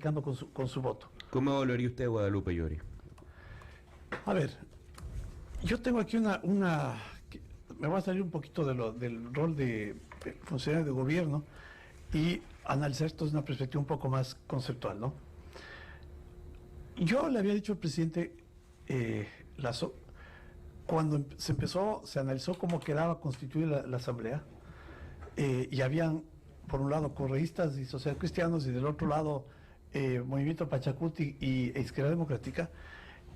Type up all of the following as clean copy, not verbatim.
con su voto. ¿Cómo valoraría usted Guadalupe Llori? A ver, yo tengo aquí me va a salir un poquito del rol de funcionario de gobierno y analizar esto desde una perspectiva un poco más conceptual, ¿no? Yo le había dicho al presidente Lasso, cuando se analizó cómo quedaba constituida la asamblea, y habían, por un lado, correístas y socialcristianos, y del otro lado, Movimiento Pachacuti y Izquierda Democrática.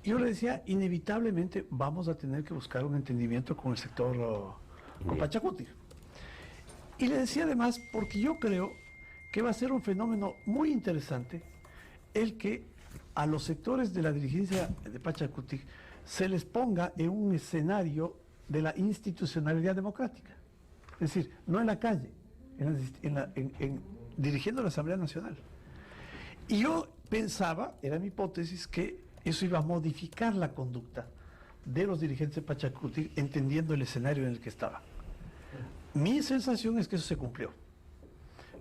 Yo le decía, inevitablemente vamos a tener que buscar un entendimiento con el sector, con Pachacuti. Y le decía además, porque yo creo que va a ser un fenómeno muy interesante el que a los sectores de la dirigencia de Pachacuti se les ponga en un escenario de la institucionalidad democrática. Es decir, no en la calle, dirigiendo la Asamblea Nacional. Y yo pensaba, era mi hipótesis, que eso iba a modificar la conducta de los dirigentes de Pachacuti, entendiendo el escenario en el que estaban. Mi sensación es que eso se cumplió,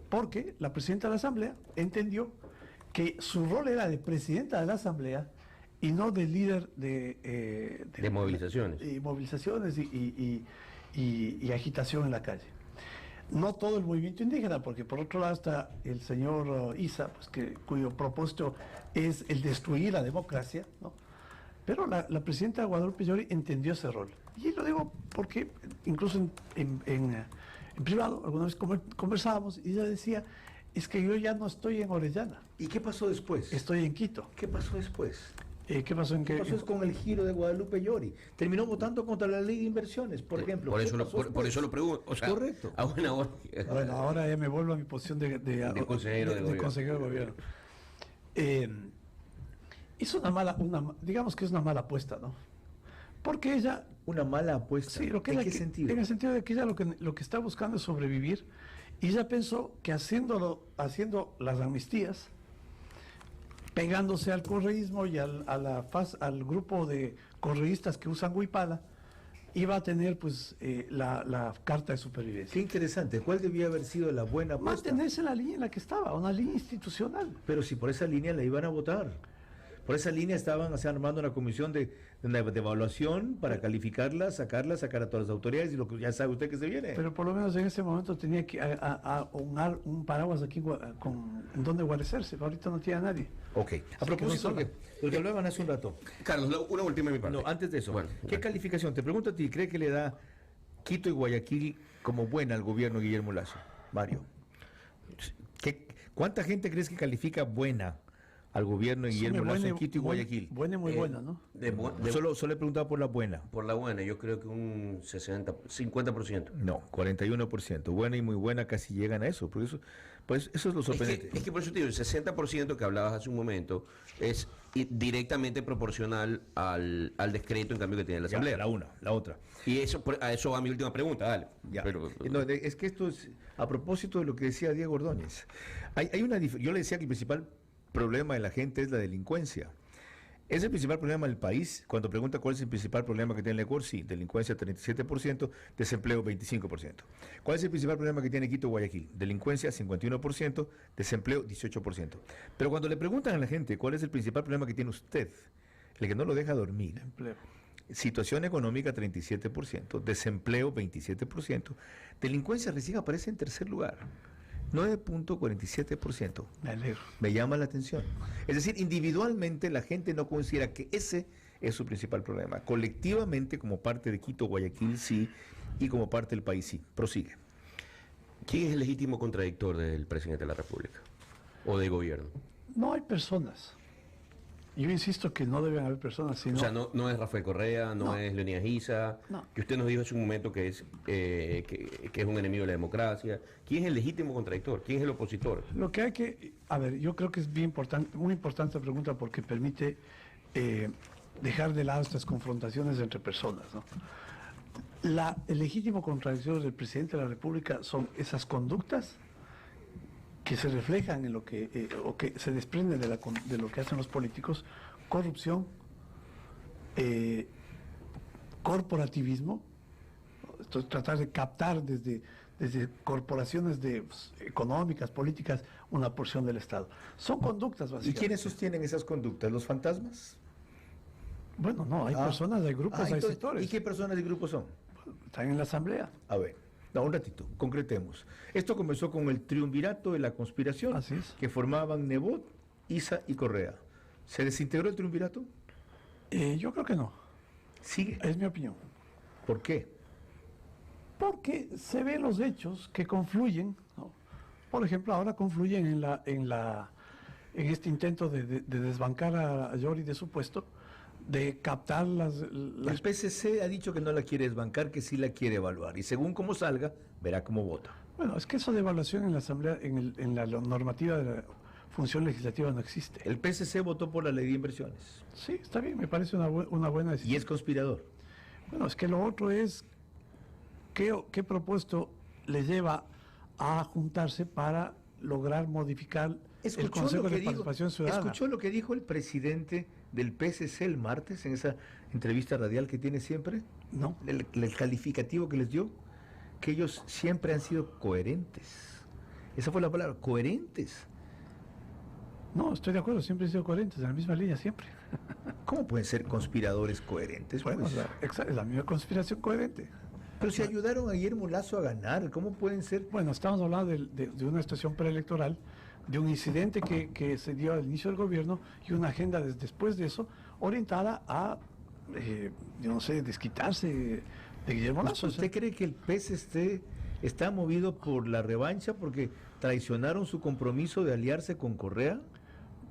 porque la presidenta de la Asamblea entendió que su rol era de presidenta de la Asamblea y no de líder de movilizaciones. Y movilizaciones y agitación en la calle. No todo el movimiento indígena, porque por otro lado está el señor Issa, pues cuyo propósito es el destruir la democracia, ¿no? Pero la presidenta Guadalupe Llori entendió ese rol. Y lo digo porque incluso en privado, alguna vez conversábamos, y ella decía, es que yo ya no estoy en Orellana. ¿Y qué pasó después? Estoy en Quito. ¿Qué pasó después? ¿Qué pasó en qué? ¿Qué pasó con el giro de Guadalupe Llori? Terminó votando contra la ley de inversiones, por ejemplo. Por eso lo pregunto. O sea, correcto. Bueno, ahora ya me vuelvo a mi posición de consejero de gobierno. Hizo digamos que es una mala apuesta, ¿no? Porque ella... Una mala apuesta. Sí, ¿en qué sentido? En el sentido de que ella lo que está buscando es sobrevivir, y ella pensó que haciendo las amnistías, pegándose al correísmo y al grupo de correístas que usan huipala, iba a tener pues la carta de supervivencia. Qué interesante. ¿Cuál debía haber sido la buena apuesta? Mantenerse en la línea en la que estaba, una línea institucional. Pero si por esa línea la iban a votar. Por esa línea estaban armando una comisión de evaluación para calificarla, sacar a todas las autoridades, y lo que ya sabe usted que se viene. Pero por lo menos en ese momento tenía que un paraguas aquí en donde guarecerse. Ahorita no tiene a nadie. Ok. A propósito de lo que hablaban hace un rato. Carlos, una última de mi parte. No, antes de eso. Bueno, ¿Qué calificación? Te pregunto a ti, ¿cree que le da Quito y Guayaquil como buena al gobierno de Guillermo Lasso? Mario. ¿Cuánta gente crees que califica buena al gobierno de Guillermo Lasso en Quito y Guayaquil? Buena y muy buena, ¿no? Solo he preguntado por la buena. Por la buena, yo creo que un 50%. No, 41%. Buena y muy buena casi llegan a eso. Por eso, pues eso es lo sorprendente. Es que por eso te digo, el 60% que hablabas hace un momento es directamente proporcional al descrédito, en cambio, que tiene la Asamblea. La otra. Y a eso va mi última pregunta, dale. Ya. No, es que esto es a propósito de lo que decía Diego Ordóñez. Yo le decía que el principal problema de la gente es la delincuencia. ¿Es el principal problema del país? Cuando pregunta cuál es el principal problema que tiene el Ecuador, sí, delincuencia 37%, desempleo 25%. ¿Cuál es el principal problema que tiene Quito y Guayaquil? Delincuencia 51%, desempleo 18%. Pero cuando le preguntan a la gente cuál es el principal problema que tiene usted, el que no lo deja dormir, Empleo. Situación económica 37%, desempleo 27%, delincuencia recién aparece en tercer lugar. 9.47%. Me alegro. Me llama la atención. Es decir, individualmente la gente no considera que ese es su principal problema. Colectivamente, como parte de Quito, Guayaquil, sí, y como parte del país, sí. Prosigue. ¿Quién es el legítimo contradictor del presidente de la República? ¿O del gobierno? No hay personas. Yo insisto que no deben haber personas, sino... O sea, no es Rafael Correa, no es Leonidas Issa, que usted nos dijo hace un momento que es un enemigo de la democracia. ¿Quién es el legítimo contradictor? ¿Quién es el opositor? Lo que hay que... A ver, yo creo que es bien importante, muy importante la pregunta, porque permite dejar de lado estas confrontaciones entre personas, ¿no? El legítimo contradictor del presidente de la República son esas conductas que se reflejan en lo que o que se desprenden de lo que hacen los políticos: corrupción, corporativismo, tratar de captar desde corporaciones económicas, políticas, una porción del Estado. Son conductas ¿Y básicamente. quiénes sostienen esas conductas? ¿Los fantasmas? Bueno, no, hay personas, hay grupos, hay entonces, sectores. ¿y qué personas y grupos son? Están en la Asamblea. A ver, no, un ratito, concretemos. Esto comenzó con el triunvirato de la conspiración Así es. que formaban Nebot, Isa y Correa. ¿Se desintegró el triunvirato? Yo creo que no. Sigue. Es mi opinión. ¿Por qué? Porque se ven los hechos que confluyen, ¿no? Por ejemplo, ahora confluyen en este intento de desbancar a Yori de su puesto, de captar El PSC ha dicho que no la quiere desbancar, que sí la quiere evaluar. Y según cómo salga, verá cómo vota. Bueno, es que eso de evaluación en la Asamblea, en la normativa de la función legislativa no existe. El PSC votó por la ley de inversiones. Sí, está bien, me parece una buena decisión. Y es conspirador. Bueno, es que lo otro es qué propuesto le lleva a juntarse para lograr modificar el Consejo de Participación Ciudadana. ¿Escuchó lo que dijo el presidente del PSC el martes en esa entrevista radial que tiene siempre? No. El calificativo que les dio, que ellos siempre han sido coherentes. Esa fue la palabra, coherentes. No, estoy de acuerdo, siempre han sido coherentes, en la misma línea, siempre. ¿Cómo pueden ser conspiradores coherentes? Bueno, Pues? es la misma conspiración coherente. Pero si ayudaron a Guillermo Lasso a ganar, ¿cómo pueden ser? Bueno, estamos hablando de una situación preelectoral, de un incidente que se dio al inicio del gobierno y una agenda después de eso orientada a, yo no sé, desquitarse de Guillermo Lasso. ¿Usted cree que el PSC está movido por la revancha porque traicionaron su compromiso de aliarse con Correa?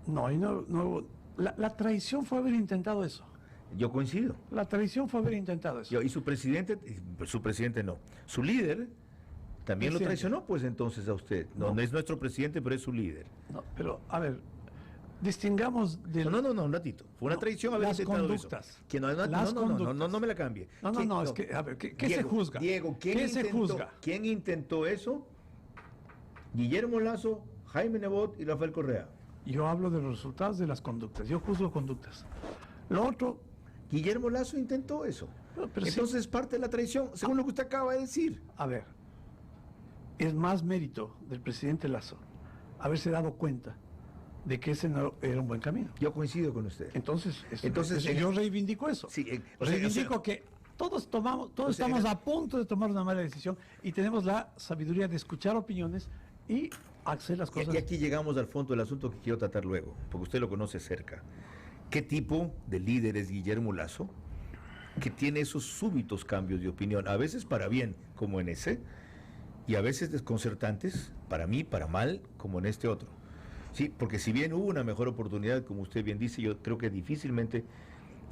No, la traición fue haber intentado eso. Yo coincido. La traición fue haber intentado eso. Y su presidente no, su líder también lo traicionó, pues entonces a usted. No es nuestro presidente, pero es su líder. No, pero, a ver, distingamos del... No, un ratito. Fue una traición haber las intentado conductas. eso. Que no me la cambie. No, es que, a ver, ¿qué se juzga? Diego, ¿Qué se juzga? ¿Quién intentó eso? Guillermo Lasso, Jaime Nebot y Rafael Correa. Yo hablo de los resultados de las conductas, yo juzgo conductas. Lo otro... Guillermo Lasso intentó eso. Pero entonces es parte de la traición, según lo que usted acaba de decir. A ver, es más mérito del presidente Lasso haberse dado cuenta de que ese no era un buen camino. Yo coincido con usted. Entonces yo reivindico eso. Sí, reivindico que todos estamos a punto de tomar una mala decisión y tenemos la sabiduría de escuchar opiniones y hacer las cosas. Y aquí llegamos al fondo del asunto que quiero tratar luego, porque usted lo conoce cerca. ¿Qué tipo de líder es Guillermo Lasso que tiene esos súbitos cambios de opinión, a veces para bien, como en ese, y a veces desconcertantes, para mí, para mal, como en este otro? Sí, porque si bien hubo una mejor oportunidad, como usted bien dice, yo creo que difícilmente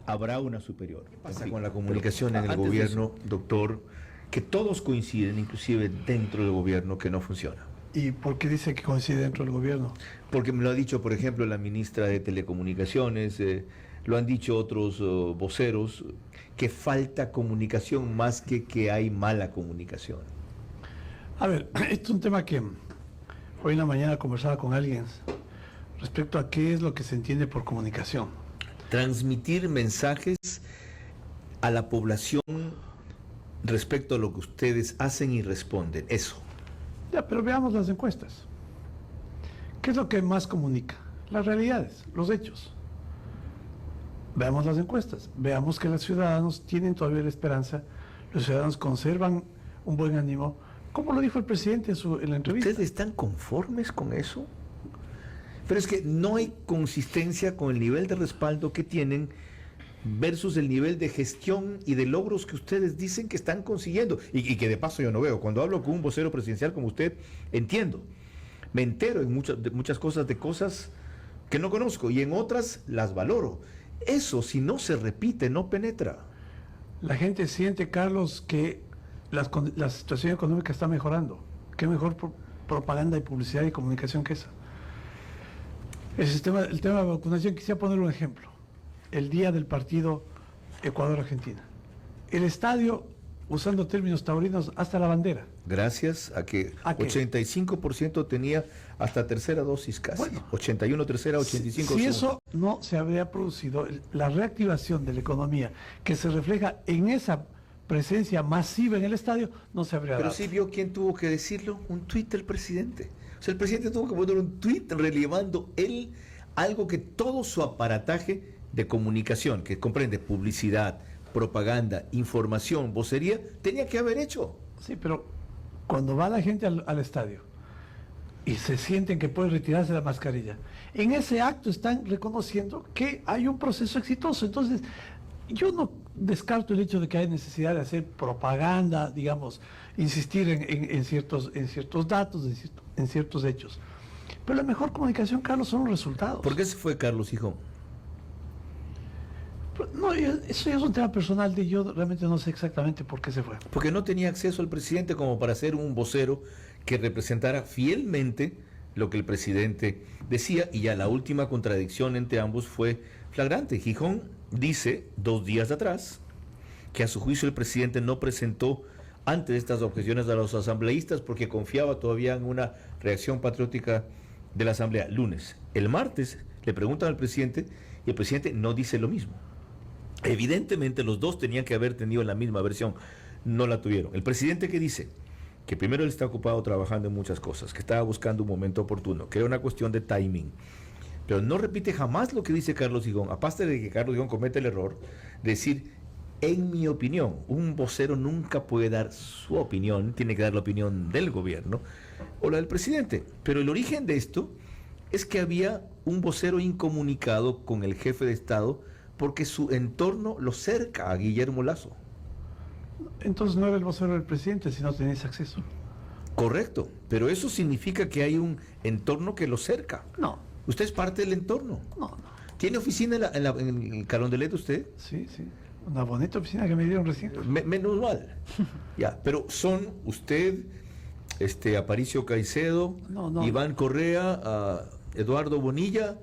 habrá una superior. ¿Qué pasa con la comunicación en el gobierno, doctor, que todos coinciden, inclusive dentro del gobierno, que no funciona? ¿Y por qué dice que coincide dentro del gobierno? Porque me lo ha dicho, por ejemplo, la ministra de Telecomunicaciones, lo han dicho otros voceros, que falta comunicación más que hay mala comunicación. A ver, esto es un tema que hoy en la mañana conversaba con alguien respecto a qué es lo que se entiende por comunicación. Transmitir mensajes a la población respecto a lo que ustedes hacen y responden, eso. Ya, pero veamos las encuestas. ¿Qué es lo que más comunica? Las realidades, los hechos. Veamos las encuestas. Veamos que los ciudadanos tienen todavía la esperanza, los ciudadanos conservan un buen ánimo, como lo dijo el presidente en la entrevista. ¿Ustedes están conformes con eso? Pero es que no hay consistencia con el nivel de respaldo que tienen versus el nivel de gestión y de logros que ustedes dicen que están consiguiendo y que de paso yo no veo. Cuando hablo con un vocero presidencial como usted, entiendo, me entero en muchas cosas de cosas que no conozco y en otras las valoro. Eso, si no se repite, no penetra. La gente siente, Carlos, que la situación económica está mejorando. ¿Qué mejor propaganda y publicidad y comunicación que esa? El tema de la vacunación, quisiera poner un ejemplo. El día del partido Ecuador-Argentina. El estadio, usando términos taurinos, hasta la bandera. Gracias a que 85% tenía hasta tercera dosis casi. Bueno, 81 tercera, 85 Si eso no se habría producido, la reactivación de la economía que se refleja en esa presencia masiva en el estadio, no se habría dado. Pero sí vio quién tuvo que decirlo, un tuit del presidente. O sea, el presidente tuvo que poner un tuit relevando él algo que todo su aparataje de comunicación, que comprende publicidad, propaganda, información, vocería, tenía que haber hecho. Sí, pero cuando va la gente al estadio y se sienten que pueden retirarse la mascarilla, en ese acto están reconociendo que hay un proceso exitoso. Entonces, yo no descarto el hecho de que hay necesidad de hacer propaganda, digamos, insistir en ciertos datos, en ciertos hechos. Pero la mejor comunicación, Carlos, son los resultados. ¿Por qué se fue Carlos Hijón? No, eso ya es un tema personal de yo realmente no sé exactamente por qué se fue. Porque no tenía acceso al presidente como para ser un vocero que representara fielmente lo que el presidente decía, y ya la última contradicción entre ambos fue flagrante. Gijón dice 2 días atrás que a su juicio el presidente no presentó antes estas objeciones a los asambleístas porque confiaba todavía en una reacción patriótica de la asamblea. Lunes. El martes le preguntan al presidente y el presidente no dice lo mismo. Evidentemente los dos tenían que haber tenido la misma versión, no la tuvieron. El presidente, ¿qué dice? Que primero él está ocupado trabajando en muchas cosas, que estaba buscando un momento oportuno, que era una cuestión de timing. Pero no repite jamás lo que dice Carlos Hijón, aparte de que Carlos Hijón comete el error de decir, en mi opinión. Un vocero nunca puede dar su opinión, tiene que dar la opinión del gobierno o la del presidente. Pero el origen de esto es que había un vocero incomunicado con el jefe de Estado porque su entorno lo cerca a Guillermo Lasso. Entonces no era el vocero del presidente si no tenías acceso. Correcto, pero eso significa que hay un entorno que lo cerca. No. ¿Usted es parte del entorno? No. ¿Tiene oficina en el Carondelet usted? Sí. Una bonita oficina que me dieron recién. Menos mal. Ya, pero son usted, Aparicio Caicedo, No. Iván Correa, Eduardo Bonilla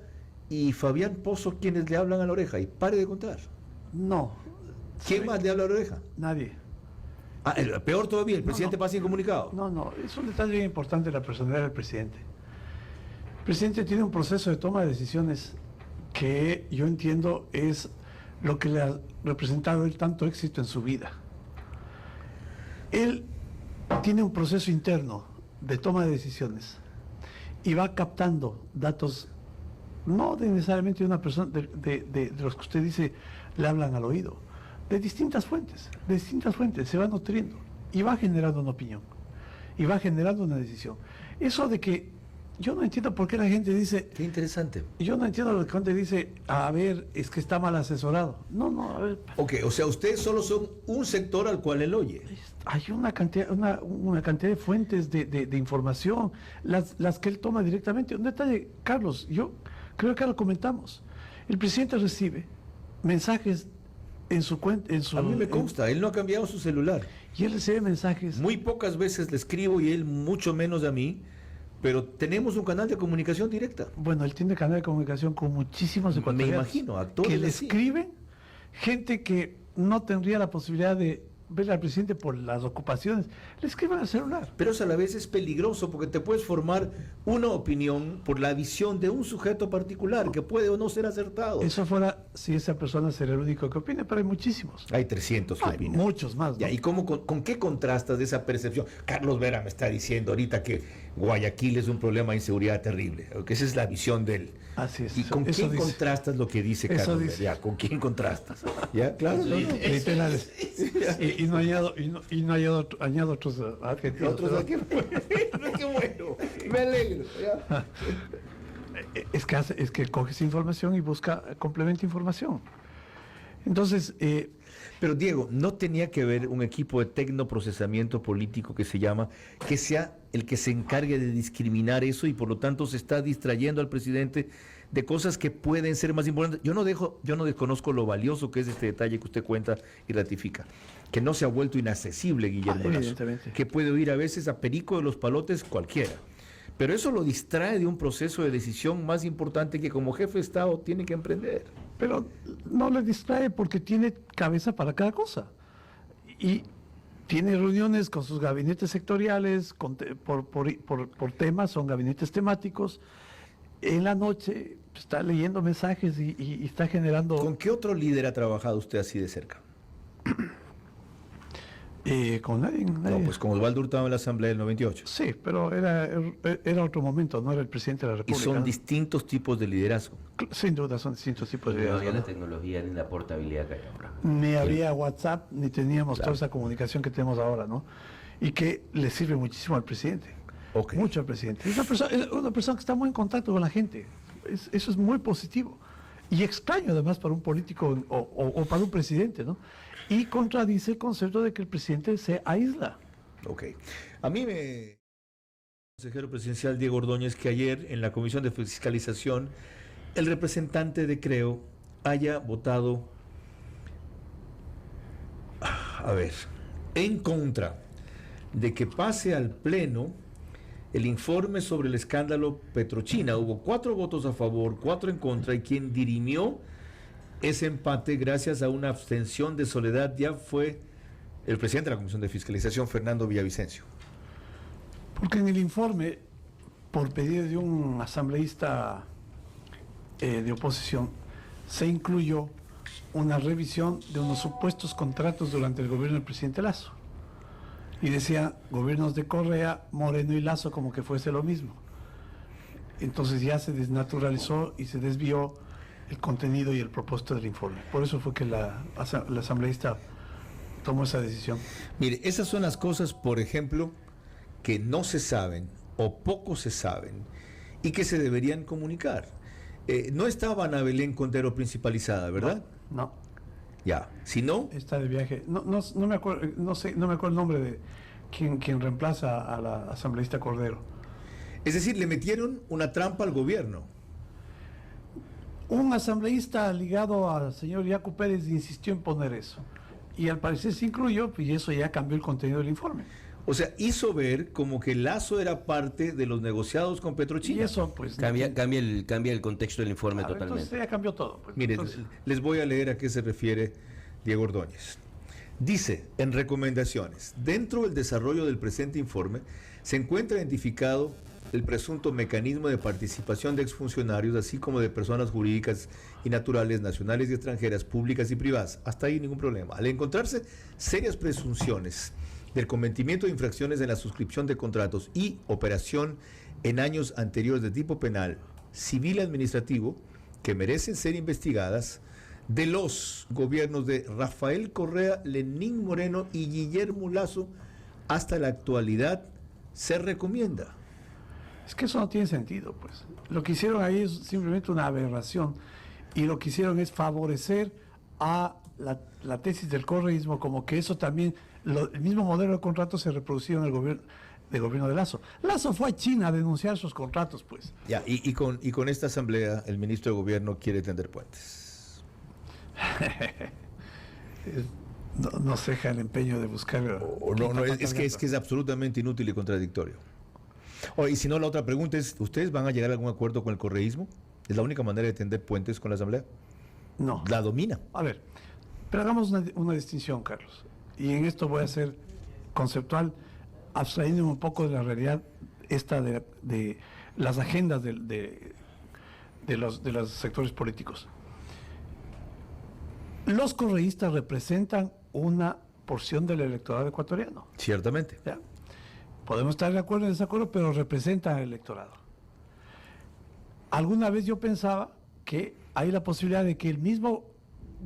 y Fabián Pozo quienes le hablan a la oreja. Y pare de contar. No. ¿Quién más le habla a la oreja? Nadie. Peor todavía, el presidente pasa incomunicado. No, es un detalle bien importante la personalidad del presidente. El presidente tiene un proceso de toma de decisiones que yo entiendo es lo que le ha representado el tanto éxito en su vida. Él tiene un proceso interno de toma de decisiones y va captando datos, no de necesariamente de una persona, de los que usted dice le hablan al oído, de distintas fuentes, se va nutriendo y va generando una opinión y va generando una decisión. Eso de que yo no entiendo por qué la gente dice... Qué interesante. Yo no entiendo lo que la gente dice, a ver, es que está mal asesorado. No, a ver... Ok, o sea, ustedes solo son un sector al cual él oye. Hay una cantidad de fuentes de información, las que él toma directamente. Un detalle, Carlos, yo creo que lo comentamos. El presidente recibe mensajes en su cuenta... A mí me consta, él no ha cambiado su celular. Y él recibe mensajes... Muy pocas veces le escribo y él mucho menos a mí. Pero tenemos un canal de comunicación directa. Bueno, él tiene canal de comunicación con muchísimos ecuatorianos. Me imagino, actores que le así. escriben, gente que no tendría la posibilidad de ver al presidente por las ocupaciones, le escriben al celular. Pero eso a la vez es peligroso porque te puedes formar una opinión por la visión de un sujeto particular que puede o no ser acertado. Eso fuera si esa persona será el único que opine, pero hay muchísimos. Hay 300 que Hay opinan. muchos más, ¿no? Ya, ¿y con qué contrastas de esa percepción? Carlos Vera me está diciendo ahorita que Guayaquil es un problema de inseguridad terrible, que esa es la visión de él. Así es. ¿Y con quién contrastas lo que dice Eso Carlos dice. Vera? Ya, ¿con quién contrastas? ¿Ya? Claro. Literales. Y no añado otros adjetivos. Otros aquí. Qué bueno. Me alegro. Ya. Es que coges información y complementa información. Entonces, pero Diego, ¿no tenía que haber un equipo de tecnoprocesamiento político que se llama, que sea el que se encargue de discriminar eso y por lo tanto se está distrayendo al presidente de cosas que pueden ser más importantes? Yo no desconozco lo valioso que es este detalle que usted cuenta y ratifica, que no se ha vuelto inaccesible Guillermo Lasso, evidentemente. que puede oír a veces a Perico de los Palotes cualquiera. Pero eso lo distrae de un proceso de decisión más importante que como jefe de Estado tiene que emprender. Pero no le distrae porque tiene cabeza para cada cosa. Y tiene reuniones con sus gabinetes sectoriales, por temas, son gabinetes temáticos. En la noche está leyendo mensajes y está generando... ¿Con qué otro líder ha trabajado usted así de cerca? Con nadie. No, pues con Osvaldo Hurtado en la Asamblea del 98. Sí, pero era otro momento, no era el presidente de la Y República. son distintos tipos de liderazgo. Sin duda, son distintos tipos de No había liderazgo. la tecnología ni la portabilidad que hay ahora. Ni había WhatsApp, ni teníamos Claro. toda esa comunicación que tenemos ahora, ¿no? Y que le sirve muchísimo al presidente. Ok. Mucho al presidente. Es una persona que está muy en contacto con la gente. Eso es muy positivo. Y extraño además para un político o para un presidente, ¿no? Y contradice el concepto de que el presidente se aísla. Ok. A mí me... consejero presidencial Diego Ordóñez, que ayer en la Comisión de Fiscalización el representante de Creo haya votado, a ver, en contra de que pase al Pleno el informe sobre el escándalo Petrochina. Hubo 4 votos a favor, 4 en contra, y quien dirimió ese empate gracias a una abstención de Soledad ya fue el presidente de la Comisión de Fiscalización, Fernando Villavicencio. Porque en el informe, por pedido de un asambleísta de oposición, se incluyó una revisión de unos supuestos contratos durante el gobierno del presidente Lazo. Y decía, gobiernos de Correa, Moreno y Lazo, como que fuese lo mismo. Entonces ya se desnaturalizó y se desvió el contenido y el propósito del informe. Por eso fue que la asambleísta tomó esa decisión. Mire, esas son las cosas, por ejemplo, que no se saben o poco se saben y que se deberían comunicar. No estaba Ana Belén Contero principalizada, ¿verdad? No. Ya. Si no, Está de viaje. No me acuerdo, no me acuerdo el nombre de quien reemplaza a la asambleísta Cordero. es decir, le metieron una trampa al gobierno. Un asambleísta ligado al señor Yacu Pérez insistió en poner eso. Y al parecer se incluyó, y eso ya cambió el contenido del informe. O sea, hizo ver como que Lazo era parte de los negociados con Y Petrochina. eso, pues... Cambia el contexto del informe claro, totalmente. entonces ya cambió todo. Pues. Mire, Entonces, les voy a leer a qué se refiere Diego Ordóñez. Dice, en recomendaciones, dentro del desarrollo del presente informe, se encuentra identificado el presunto mecanismo de participación de exfuncionarios, así como de personas jurídicas y naturales, nacionales y extranjeras, públicas y privadas. Hasta ahí ningún problema. Al encontrarse serias presunciones del cometimiento de infracciones en la suscripción de contratos y operación en años anteriores de tipo penal, civil y administrativo, que merecen ser investigadas, de los gobiernos de Rafael Correa, Lenín Moreno y Guillermo Lazo, hasta la actualidad, se recomienda. es que eso no tiene sentido, pues. Lo que hicieron ahí es simplemente una aberración. Y lo que hicieron es favorecer a la tesis del correísmo, como que eso también, el mismo modelo de contrato se reproducía en el gobierno de Lazo. Lazo fue a China a denunciar esos contratos, pues. Ya, y con esta asamblea, el ministro de Gobierno quiere tender puentes. No ceja el empeño de buscar... Es que es absolutamente inútil y contradictorio. Y si no, la otra pregunta es, ¿ustedes van a llegar a algún acuerdo con el correísmo? ¿Es la única manera de tender puentes con la asamblea? No. ¿La domina? A ver, pero hagamos una distinción, Carlos. Y en esto voy a ser conceptual, abstrayéndome un poco de la realidad esta de las agendas de los sectores políticos. Los correístas representan una porción del electorado ecuatoriano. Ciertamente. ¿Ya? Podemos estar de acuerdo o en desacuerdo, pero representan al electorado. Alguna vez yo pensaba que hay la posibilidad de que el mismo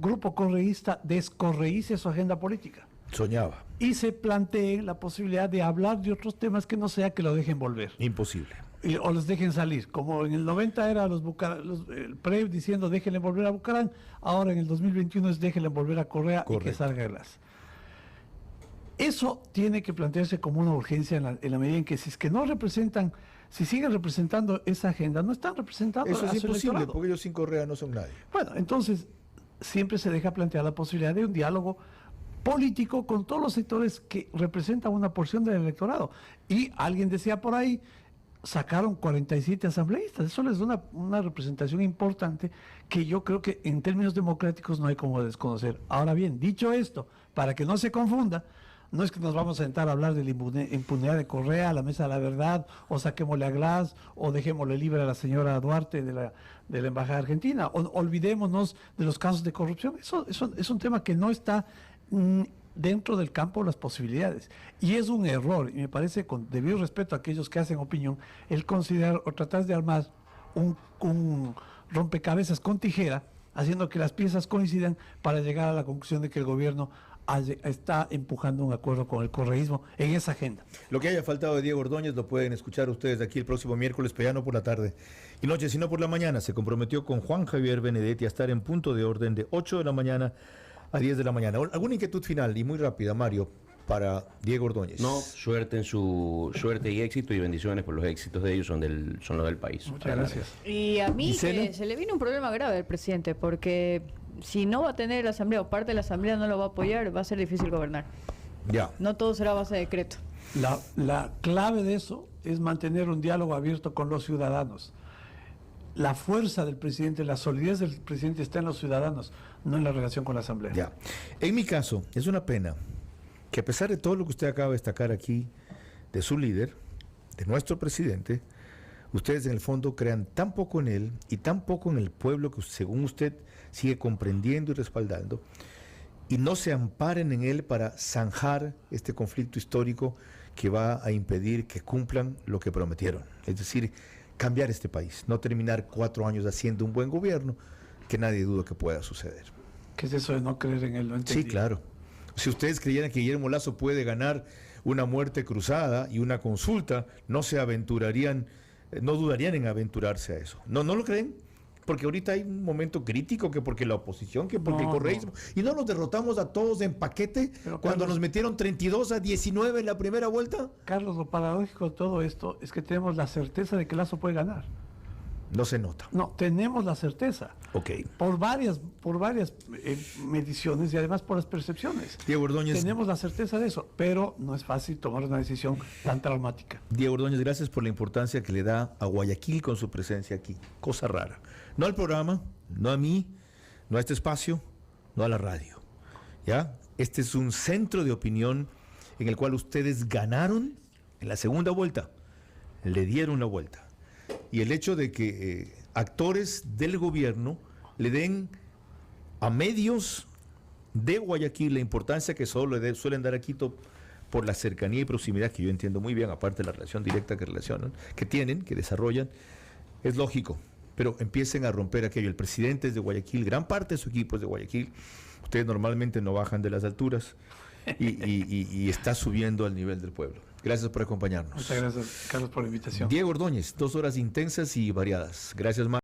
grupo correísta descorreíce su agenda política. Soñaba. Y se plantee la posibilidad de hablar de otros temas que no sea que lo dejen volver. Imposible. O los dejen salir. Como en el 90 era el PRE diciendo déjenle volver a Bucarán, ahora en el 2021 es déjenle volver a Correa. Correcto. Y que salga el Lazo. Eso tiene que plantearse como una urgencia en la medida en que si es que no representan, si siguen representando esa agenda, no están representando eso es imposible, electorado. porque ellos sin Correa no son nadie. Bueno, entonces siempre se deja plantear la posibilidad de un diálogo político con todos los sectores que representan una porción del electorado. Y alguien decía por ahí, sacaron 47 asambleístas. Eso les da una representación importante que yo creo que en términos democráticos no hay como desconocer. Ahora bien, dicho esto, para que no se confunda, no es que nos vamos a sentar a hablar de la impunidad de Correa, a la mesa de la verdad, o saquémosle a Glass, o dejémosle libre a la señora Duarte de la Embajada Argentina, o olvidémonos de los casos de corrupción. Eso es un tema que no está dentro del campo de las posibilidades. Y es un error, y me parece, con debido respeto a aquellos que hacen opinión, el considerar o tratar de armar un rompecabezas con tijera, haciendo que las piezas coincidan para llegar a la conclusión de que el gobierno está empujando un acuerdo con el correísmo en esa agenda. Lo que haya faltado de Diego Ordóñez lo pueden escuchar ustedes aquí el próximo miércoles, pero ya no por la tarde y noche, sino por la mañana. Se comprometió con Juan Javier Benedetti a estar en punto de orden de 8 de la mañana a 10 de la mañana. ¿Alguna inquietud final y muy rápida, Mario, para Diego Ordóñez? No, suerte y éxito, y bendiciones por los éxitos de ellos, son los del país. Muchas gracias. Y a mí ¿Gisela? que se le viene un problema grave al presidente, porque si no va a tener la asamblea o parte de la asamblea no lo va a apoyar, va a ser difícil gobernar. Ya. No todo será a base de decreto. La clave de eso es mantener un diálogo abierto con los ciudadanos. La fuerza del presidente, la solidez del presidente está en los ciudadanos, no en la relación con la asamblea. Ya. En mi caso, es una pena que a pesar de todo lo que usted acaba de destacar aquí, de su líder, de nuestro presidente, ustedes en el fondo crean tan poco en él y tan poco en el pueblo que según usted sigue comprendiendo y respaldando, y no se amparen en él para zanjar este conflicto histórico que va a impedir que cumplan lo que prometieron. Es decir, cambiar este país, no terminar 4 años haciendo un buen gobierno, que nadie duda que pueda suceder. ¿Qué es eso de no creer en él? No entendí. Sí, claro. Si ustedes creyeran que Guillermo Lasso puede ganar una muerte cruzada y una consulta, no se aventurarían, no dudarían en aventurarse a eso. ¿No lo creen? Porque ahorita hay un momento crítico, que porque la oposición, que porque el correísmo. Y no nos derrotamos a todos en paquete. Pero, cuando Carlos, nos metieron 32-19 en la primera vuelta. Carlos, lo paradójico de todo esto es que tenemos la certeza de que Lasso puede ganar. No se nota. No, tenemos la certeza. Ok. Por varias mediciones y además por las percepciones. Diego Ordóñez. Tenemos la certeza de eso, pero no es fácil tomar una decisión tan traumática. Diego Ordóñez, gracias por la importancia que le da a Guayaquil con su presencia aquí. Cosa rara. No al programa, no a mí, no a este espacio, no a la radio. ¿Ya? Este es un centro de opinión en el cual ustedes ganaron en la segunda vuelta. Le dieron la vuelta. Y el hecho de que actores del gobierno le den a medios de Guayaquil la importancia que solo suelen dar a Quito por la cercanía y proximidad, que yo entiendo muy bien, aparte de la relación directa que tienen, que desarrollan, es lógico. Pero empiecen a romper aquello. El presidente es de Guayaquil, gran parte de su equipo es de Guayaquil. Ustedes normalmente no bajan de las alturas y está subiendo al nivel del pueblo. Gracias por acompañarnos. Muchas gracias, Carlos, por la invitación. Diego Ordóñez, 2 horas intensas y variadas. Gracias, Mario.